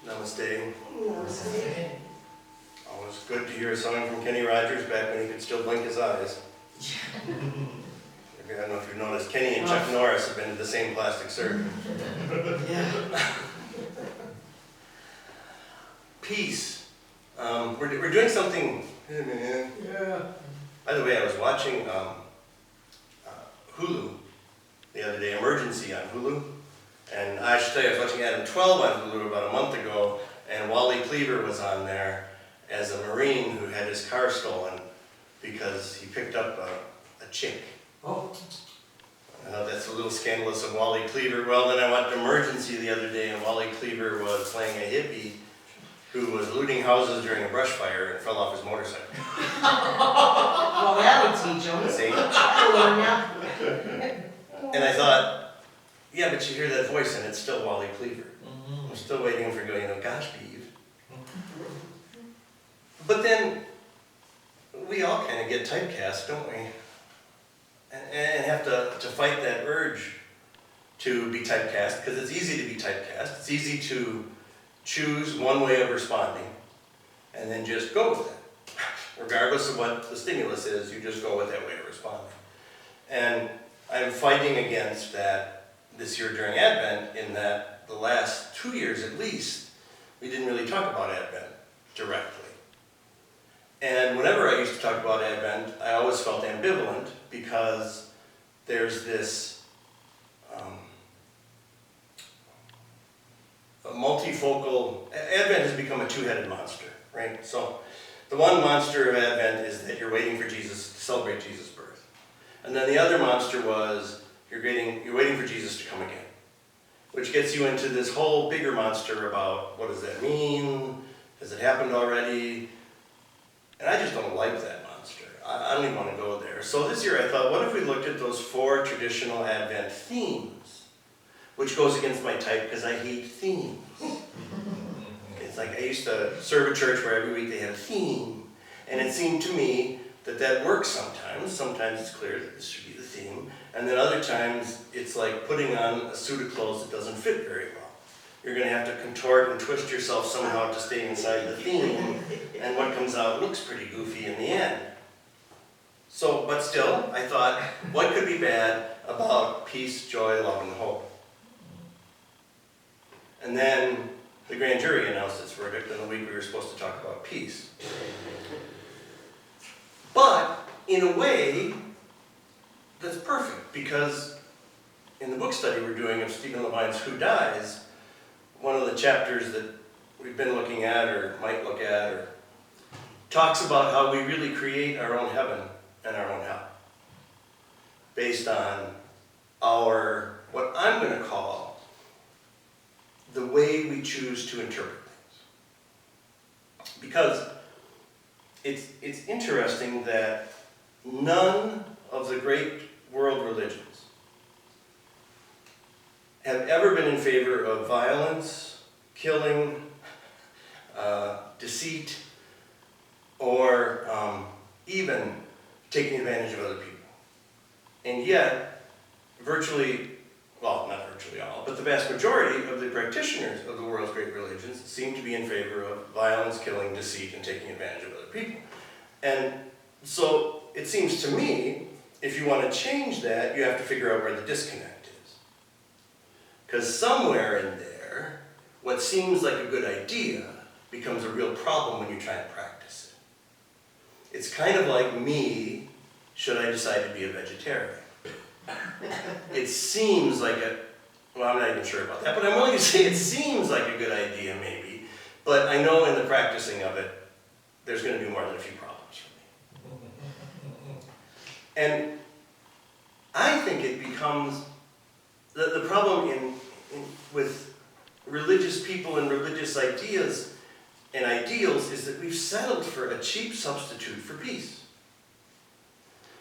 Namaste. Namaste. Always good to hear a song from Kenny Rogers back when he could still blink his eyes. I don't know if you've noticed, Kenny and Chuck Norris have been to the same plastic surgeon. Yeah. Peace. We're doing something. Hey man. Yeah. By the way, I was watching Hulu the other day, Emergency on Hulu. And I should tell you, I was watching Adam 12 on Hulu about a month ago, and Wally Cleaver was on there as a Marine who had his car stolen because he picked up a chick. Oh. That's a little scandalous of Wally Cleaver. Well, then I watched Emergency the other day, and Wally Cleaver was playing a hippie who was looting houses during a brush fire and fell off his motorcycle. Well, that would teach him. See? Yeah. And I thought, yeah, but you hear that voice and it's still Wally Cleaver. Mm-hmm. I'm still waiting for going, gosh, Beeve. But then, we all kind of get typecast, don't we? And have to fight that urge to be typecast, because it's easy to be typecast. It's easy to choose one way of responding and then just go with it. Regardless of what the stimulus is, you just go with that way of responding. And I'm fighting against that this year during Advent, in that the last 2 years at least, we didn't really talk about Advent directly. And whenever I used to talk about Advent, I always felt ambivalent, because there's this a multifocal, Advent has become a two-headed monster, right? So the one monster of Advent is that you're waiting for Jesus, to celebrate Jesus' birth. And then the other monster was you're waiting for Jesus to come again, which gets you into this whole bigger monster about what does that mean? Has it happened already? And I just don't like that monster. I don't even want to go there. So this year I thought, what if we looked at those 4 traditional Advent themes, which goes against my type because I hate themes. It's like I used to serve a church where every week they had a theme, and it seemed to me that works sometimes. Sometimes it's clear that this should be the theme, and then other times it's like putting on a suit of clothes that doesn't fit very well. You're going to have to contort and twist yourself somehow to stay inside the theme, and what comes out looks pretty goofy in the end. So, but still, I thought, what could be bad about peace, joy, love, and hope? And then the grand jury announced its verdict, and the week we were supposed to talk about peace. But, in a way, that's perfect, because in the book study we're doing of Stephen Levine's Who Dies, one of the chapters that we've been looking at, or might look at, or talks about how we really create our own heaven and our own hell, based on our, what I'm going to call, the way we choose to interpret things. Because it's interesting that none of the great world religions have ever been in favor of violence, killing, deceit, or even taking advantage of other people. And yet, virtually, well, not virtually all, but the vast majority of the practitioners of the world's great religions seem to be in favor of violence, killing, deceit, and taking advantage of other people. And so it seems to me, if you want to change that, you have to figure out where the disconnect is. Because somewhere in there, what seems like a good idea becomes a real problem when you try to practice it. It's kind of like me, should I decide to be a vegetarian? It seems like well, I'm not even sure about that, but I'm willing to say it seems like a good idea maybe, but I know in the practicing of it, there's going to be more than a few problems for me. And I think it becomes, the problem with religious people and religious ideas and ideals is that we've settled for a cheap substitute for peace.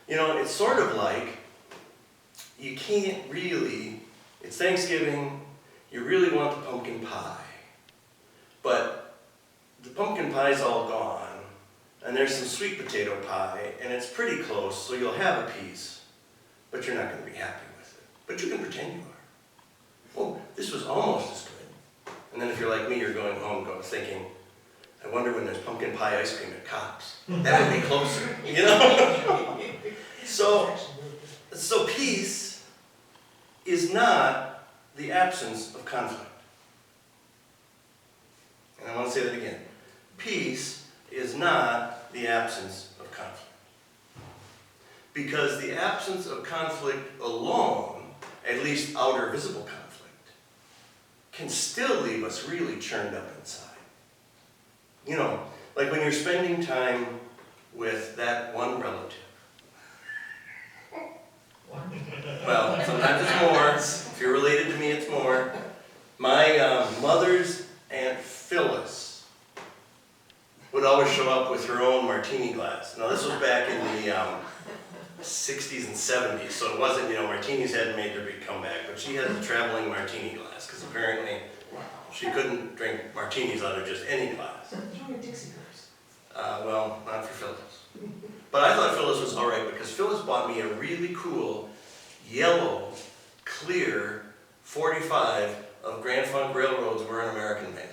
You know, it's sort of like, you can't really, it's Thanksgiving, you really want the pumpkin pie, but the pumpkin pie's all gone, and there's some sweet potato pie, and it's pretty close, so you'll have a piece, but you're not going to be happy with it. But you can pretend you are. Oh, this was almost as good. And then if you're like me, you're going home thinking, I wonder when there's pumpkin pie ice cream at Cops. That would be closer, you know? So peace is not the absence of conflict. And I want to say that again. Peace is not the absence of conflict. Because the absence of conflict alone, at least outer visible conflict, can still leave us really churned up inside. You know, like when you're spending time with that one relative. Well, sometimes it's more. If you're related to me, it's more. My mother's Aunt Phyllis would always show up with her own martini glass. Now, this was back in the 60s and 70s, so it wasn't, you know, martinis hadn't made their big comeback, but she had a traveling martini glass, because apparently she couldn't drink martinis out of just any glass. Well, not for Phyllis. But I thought Phyllis was all right, because Phyllis bought me a really cool, yellow, clear 45 of Grand Funk Railroad's We're an American Band.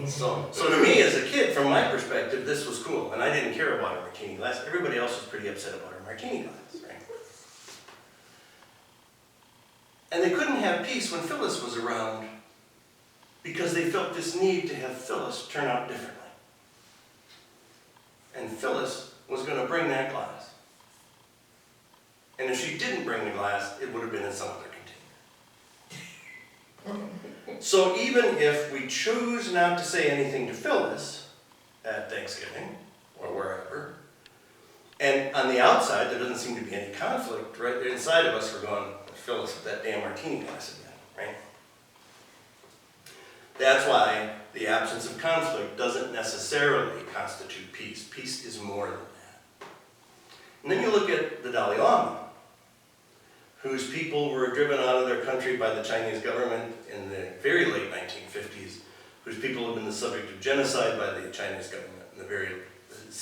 So to me, as a kid, from my perspective, this was cool. And I didn't care about a martini glass. Everybody else was pretty upset about her martini glass, right? And they couldn't have peace when Phyllis was around because they felt this need to have Phyllis turn out differently. And Phyllis was going to bring that glass. And if she didn't bring the glass, it would have been in some other container. So even if we choose not to say anything to Phyllis at Thanksgiving or wherever, and on the outside there doesn't seem to be any conflict, right? Inside of us we're going, Phyllis with that damn martini glass again, right? That's why the absence of conflict doesn't necessarily constitute peace. Peace is more than that. And then you look at the Dalai Lama, whose people were driven out of their country by the Chinese government in the very late 1950s, whose people have been the subject of genocide by the Chinese government in the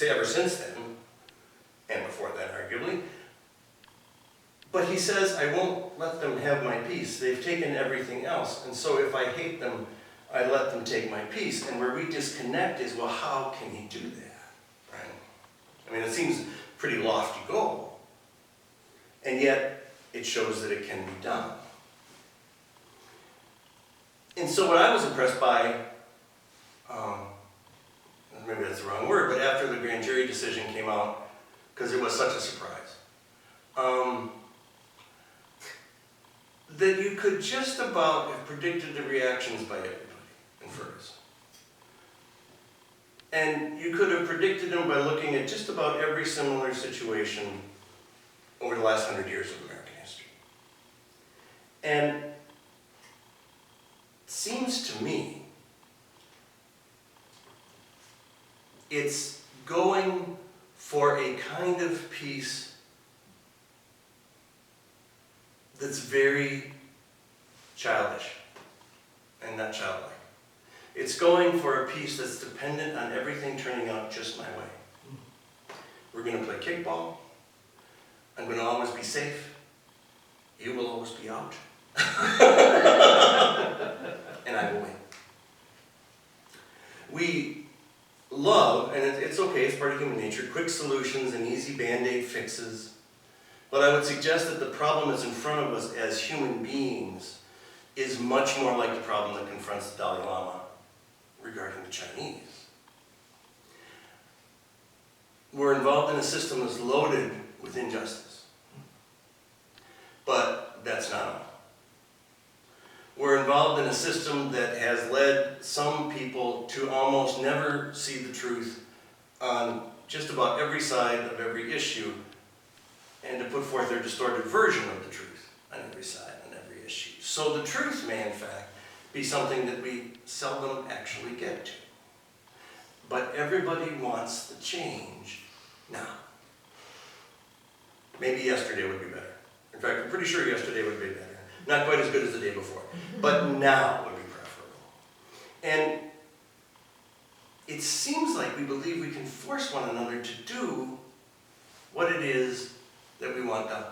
ever since then, and before that arguably. But he says, I won't let them have my peace. They've taken everything else, and so if I hate them, I let them take my peace. And where we disconnect is, well, how can he do that, right? I mean, it seems a pretty lofty goal, and yet it shows that it can be done. And so what I was impressed by, maybe that's the wrong word, but after the grand jury decision came out, because it was such a surprise, that you could just about have predicted the reactions by everybody in Ferguson. And you could have predicted them by looking at just about every similar situation over the last 100 years of American history. And it seems to me it's going for a kind of peace that's very childish and not childlike. It's going for a peace that's dependent on everything turning out just my way. We're going to play kickball. I'm going to always be safe. You will always be out. And I will win. We love, and it's okay, it's part of human nature, quick solutions and easy band-aid fixes. But I would suggest that the problem that's in front of us as human beings is much more like the problem that confronts the Dalai Lama regarding the Chinese. We're involved in a system that's loaded with injustice. But that's not all. We're involved in a system that has led some people to almost never see the truth on just about every side of every issue, and to put forth their distorted version of the truth on every side, on every issue. So the truth may, in fact, be something that we seldom actually get to. But everybody wants the change now. Maybe yesterday would be better. In fact, I'm pretty sure yesterday would be better. Not quite as good as the day before, but now would be preferable. And it seems like we believe we can force one another to do what it is that we want done.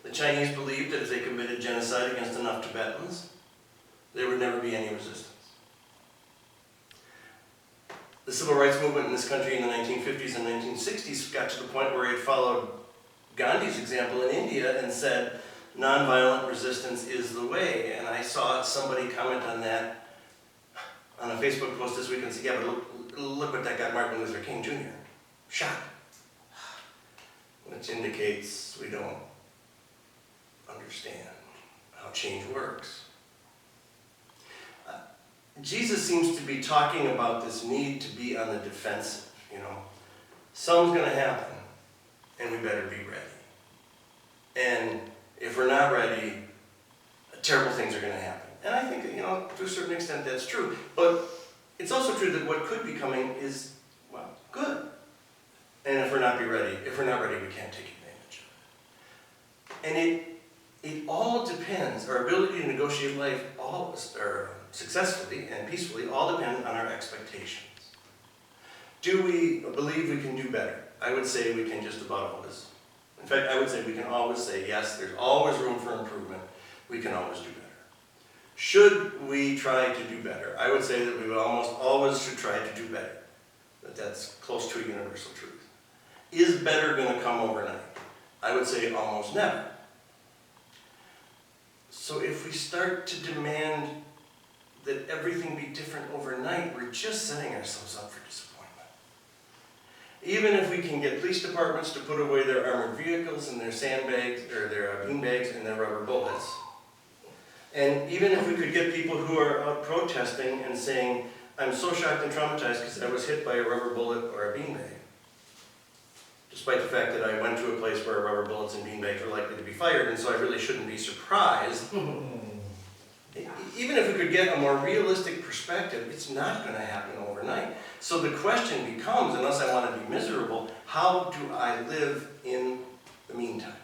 The Chinese believed that if they committed genocide against enough Tibetans, there would never be any resistance. The civil rights movement in this country in the 1950s and 1960s got to the point where it followed Gandhi's example in India and said, nonviolent resistance is the way. And I saw somebody comment on that on a Facebook post this week and said, yeah, but look what that got Martin Luther King Jr. shot. Which indicates we don't understand how change works. Jesus seems to be talking about this need to be on the defensive, Something's going to happen, and we better be ready. And if we're not ready, terrible things are going to happen. And I think, to a certain extent that's true. But it's also true that what could be coming is, well, good. And if we're not ready, we can't take advantage of it. And it all depends, our ability to negotiate life successfully and peacefully all depends on our expectations. Do we believe we can do better? I would say we can just about always. In fact, I would say we can always say, yes, there's always room for improvement. We can always do better. Should we try to do better? I would say that we almost always should try to do better. That's close to a universal truth. Is better going to come overnight? I would say almost never. So if we start to demand that everything be different overnight, we're just setting ourselves up for disappointment. Even if we can get police departments to put away their armored vehicles and their sandbags, or their beanbags and their rubber bullets, and even if we could get people who are out protesting and saying, I'm so shocked and traumatized because I was hit by a rubber bullet or a beanbag, despite the fact that I went to a place where rubber bullets and beanbags were likely to be fired, and so I really shouldn't be surprised. Even if we could get a more realistic perspective, it's not going to happen overnight. So the question becomes, unless I want to be miserable, how do I live in the meantime?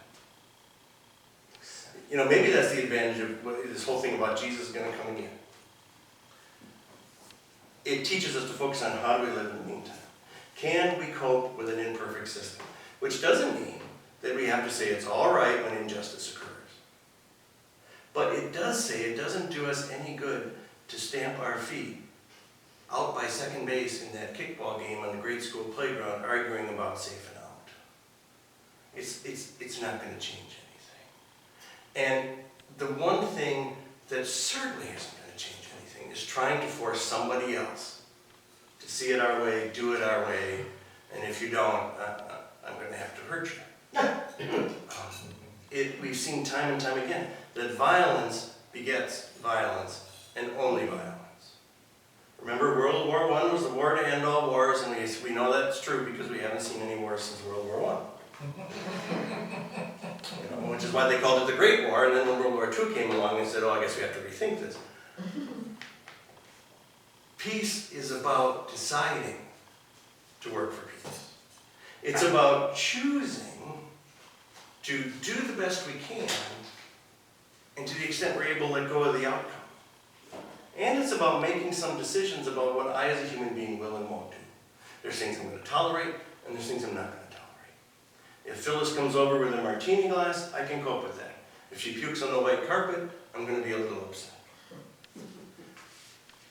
Maybe that's the advantage of this whole thing about Jesus going to come again. It teaches us to focus on how do we live in the meantime. Can we cope with an imperfect system? Which doesn't mean that we have to say it's all right when injustice occurs. But it does say it doesn't do us any good to stamp our feet out by second base in that kickball game on the grade school playground arguing about safe and out. It's not going to change anything. And the one thing that certainly isn't going to change anything is trying to force somebody else to see it our way, do it our way, and if you don't, I'm going to have to hurt you. We've seen time and time again that violence begets violence and only violence. Remember, World War I was the war to end all wars, and we know that's true because we haven't seen any wars since World War I. Which is why they called it the Great War, and then when World War II came along and said, I guess we have to rethink this. Peace is about deciding to work for peace. It's about choosing to do the best we can, and to the extent we're able to let go of the outcome. And it's about making some decisions about what I as a human being will and won't do. There's things I'm going to tolerate, and there's things I'm not going to tolerate. If Phyllis comes over with a martini glass, I can cope with that. If she pukes on the white carpet, I'm going to be a little upset.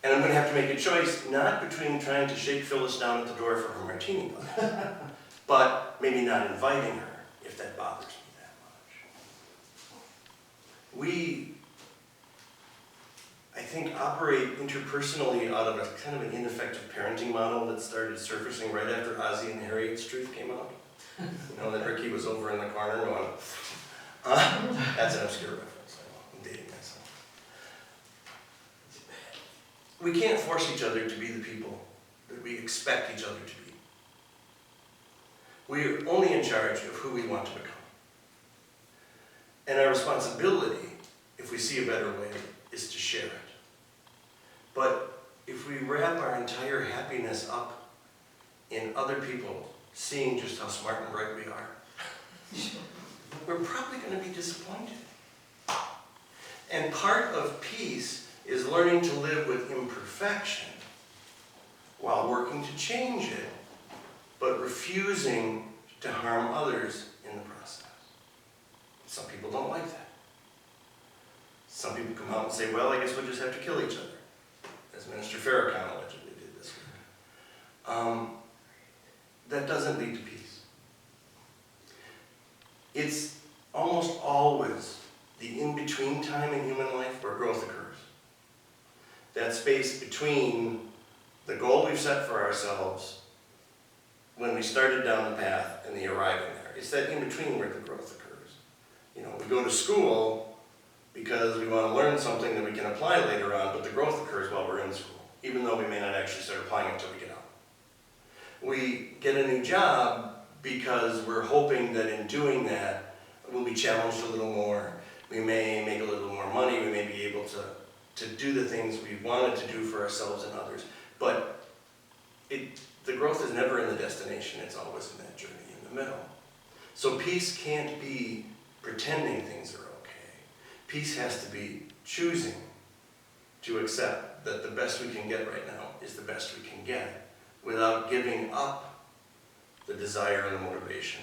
And I'm going to have to make a choice, not between trying to shake Phyllis down at the door for her martini glass, but maybe not inviting her if that bothers me that much. We, I think, operate interpersonally out of a kind of an ineffective parenting model that started surfacing right after Ozzie and Harriet's Truth came out. That Ricky was over in the corner going, that's an obscure reference. I'm dating myself. We can't force each other to be the people that we expect each other to be. We're only in charge of who we want to become. And our responsibility, if we see a better way, is to share it. But if we wrap our entire happiness up in other people seeing just how smart and bright we are, we're probably going to be disappointed. And part of peace is learning to live with imperfection while working to change it, but refusing to harm others in the process. Some people don't like that. Some people come out and say, well, I guess we'll just have to kill each other, as Minister Farrakhan allegedly did this week. That doesn't lead to peace. It's almost always the in-between time in human life where growth occurs. That space between the goal we've set for ourselves when we started down the path and the arriving there. It's that in-between where the growth occurs. You know, we go to school because we want to learn something that we can apply later on, but the growth occurs while we're in school, even though we may not actually start applying it until we get out. We get a new job because we're hoping that in doing that, we'll be challenged a little more. We may make a little more money. We may be able to do the things we wanted to do for ourselves and others. But the growth is never in the destination. It's always in that journey in the middle. So peace can't be pretending things are okay. Peace has to be choosing to accept that the best we can get right now is the best we can get without giving up the desire and the motivation